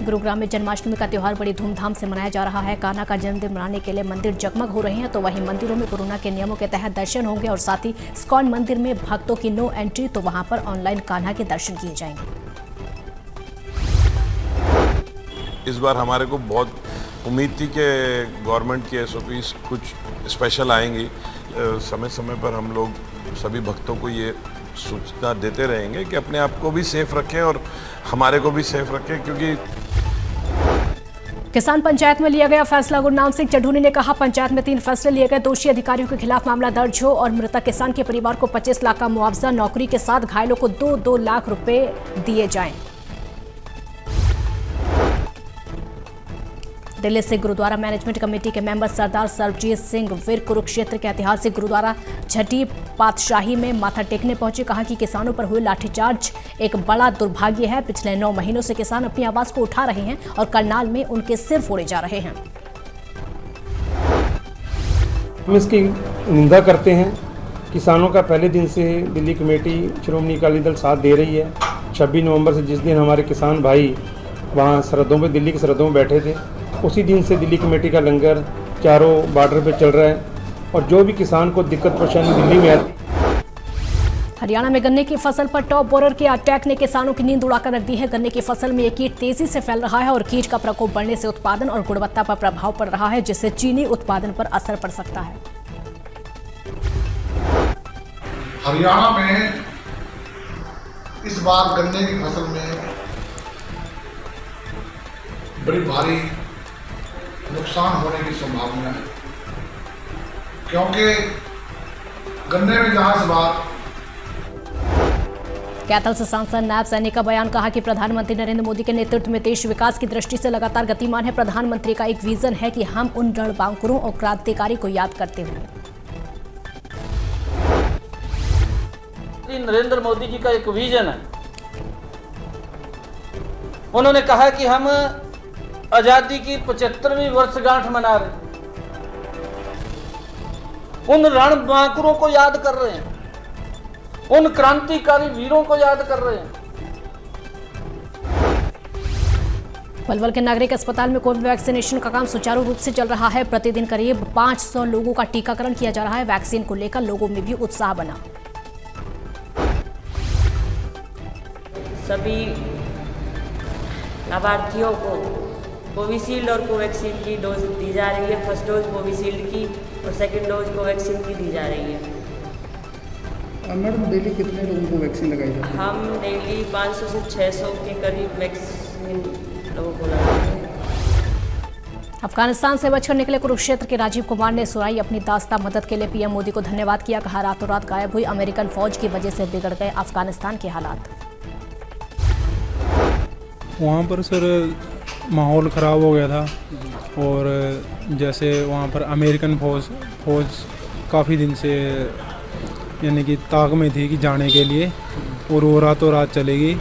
गुरुग्राम में जन्माष्टमी का त्योहार बड़ी धूमधाम से मनाया जा रहा है। कान्हा का जन्मदिन मनाने के लिए मंदिर जगमग हो रहे हैं, तो वहीं मंदिरों में कोरोना के नियमों के तहत दर्शन होंगे और साथ ही इस्कॉन मंदिर में भक्तों की नो एंट्री, तो वहां पर ऑनलाइन कान्हा के दर्शन किए जाएंगे। इस बार हमारे को बहुत उम्मीद थी कि गवर्नमेंट की SOPs कुछ स्पेशल आएंगी। समय समय पर हम लोग सभी भक्तों को ये सूचना देते रहेंगे कि अपने आप को भी सेफ रखें और हमारे को भी सेफ रखें, क्योंकि किसान पंचायत में लिया गया फैसला। गुरनाम सिंह चढ़ूनी ने कहा, पंचायत में 3 फैसले लिए गए, दोषी अधिकारियों के खिलाफ मामला दर्ज हो और मृतक किसान के परिवार को 25 लाख का मुआवजा, नौकरी के साथ घायलों को 2-2 लाख रुपए दिए जाएं। दिल्ली से गुरुद्वारा मैनेजमेंट कमेटी के मेंबर सरदार सरबजीत सिंह वीर कुरुक्षेत्र के ऐतिहासिक गुरुद्वारा छठी पातशाही में माथा टेकने पहुंचे। कहा कि किसानों पर हुए लाठीचार्ज एक बड़ा दुर्भाग्य है। पिछले 9 महीनों से किसान अपनी आवाज को उठा रहे हैं और करनाल में उनके सिर फोड़े जा रहे हैं। हम इसकी निंदा करते हैं। किसानों का पहले दिन से दिल्ली कमेटी श्रोमणी अकाली दल साथ दे रही है। 26 नवंबर से जिस दिन हमारे किसान भाई वहाँ सरहदों पे, दिल्ली की सरहदों में बैठे थे, उसी दिन से दिल्ली कमेटी का लंगर चारों बॉर्डर पे चल रहा है और जो भी किसान को दिक्कत परेशानी दिल्ली में आती। हरियाणा में गन्ने की फसल पर टॉप बोरर के अटैक ने किसानों की नींद उड़ाकर रख दी है। गन्ने की फसल में ये कीट तेजी से फैल रहा है और कीट का प्रकोप बढ़ने से उत्पादन और गुणवत्ता पर प्रभाव पड़ रहा है, जिससे चीनी उत्पादन पर असर पड़ सकता है। हरियाणा में इस बार गन्ने की फसल में बड़ी भारी नुकसान होने की संभावना है, क्योंकि गन्ने में जहां इस बार कैथल से सांसद नायब सैनी का बयान। कहा कि प्रधानमंत्री नरेंद्र मोदी के नेतृत्व में देश विकास की दृष्टि से लगातार गतिमान है। प्रधानमंत्री का एक विजन है कि हम उन रणबांकुरों और क्रांतिकारी को याद करते हुए नरेंद्र मोदी जी का एक विजन है। उन्होंने कहा कि हम आजादी की 75वीं वर्षगांठ मना रहे, उन रणबांकुरों को याद कर रहे हैं, उन क्रांतिकारी वीरों को याद कर रहे हैं। पलवल के नागरिक अस्पताल में कोविड वैक्सीनेशन का काम सुचारू रूप से चल रहा है। प्रतिदिन करीब 500 लोगों का टीकाकरण किया जा रहा है। वैक्सीन को लेकर लोगों में भी उत्साह बना। सभी लाभार्थियों को कोविशील्ड और कोवैक्सीन की डोज दी जा रही है। फर्स्ट डोज कोविशील्ड की और सेकंड डोज कोवैक्सीन की दी जा रही है। मैडम डेली कितने लोगों को वैक्सीन लगाई जाती है? हम डेली 500 से 600 के करीब वैक्सीन लोगों को लगाते हैं। अफगानिस्तान से बचकर निकले कुरुक्षेत्र के राजीव कुमार ने सुनाई अपनी दास्तां। मदद के लिए पीएम मोदी को धन्यवाद किया। कहा, रातों रात गायब हुई अमेरिकन फौज की वजह से बिगड़ गए अफगानिस्तान के हालात। वहाँ पर सर माहौल ख़राब हो गया था और जैसे वहाँ पर अमेरिकन फौज काफ़ी दिन से यानी कि ताक में थी कि जाने के लिए, और वो रातों रात चलेगी।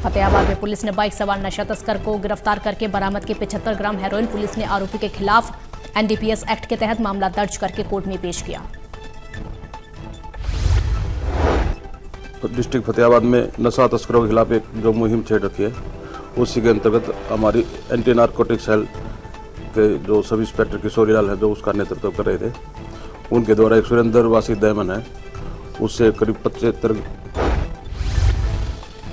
फतेहाबाद में पुलिस ने बाइक सवार नशा तस्कर को गिरफ्तार करके बरामद की 75 ग्राम हेरोइन। पुलिस ने आरोपी के खिलाफ NDPS एक्ट के तहत मामला दर्ज करके कोर्ट में पेश किया। डिस्ट्रिक्ट फतेहाबाद में नशा तस्करों के खिलाफ एक जो मुहिम छेड़ रखी है, उसी के अंतर्गत हमारी एंटी नार्कोटिक सेल के जो सब इंस्पेक्टर किशोरीलाल है, जो उसका नेतृत्व कर रहे थे, उनके द्वारा एक सुरेंद्र वासी दैमन है, उससे करीब 75।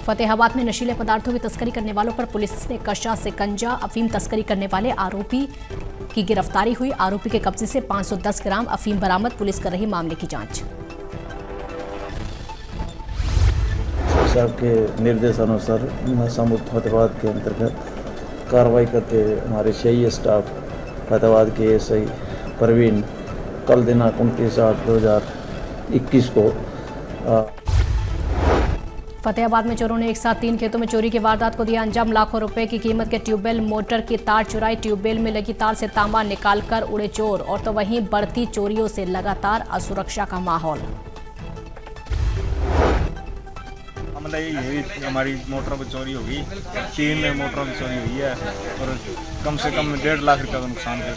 फतेहाबाद में नशीले पदार्थों की तस्करी करने वालों पर पुलिस ने कशा से कंजा अफीम तस्करी करने वाले आरोपी की गिरफ्तारी हुई। आरोपी के कब्जे से 510 ग्राम अफीम बरामद। पुलिस कर रही मामले की जांच। साहब के निर्देशानुसार नशा मुक्त फतेहाबाद के अंतर्गत कार्रवाई करते हुए हमारे शहीद स्टाफ फतेहाबाद के SI परवीन कल दिनांक 29/8/2021 को फतेहाबाद में चोरों ने एक साथ 3 खेतों में चोरी की वारदात को दिया अंजाम। लाखों रुपए की कीमत के ट्यूबवेल मोटर की तार चुराई। ट्यूबवेल में लगी तार से तांबा निकालकर उड़े चोर। और तो वहीं बढ़ती चोरियों से लगातार असुरक्षा का माहौल। मतलब यही हुई, हमारी मोटरों पर चोरी होगी, 3 मोटरों की चोरी हुई है और कम से कम 1.5 लाख रुपये का नुकसान है।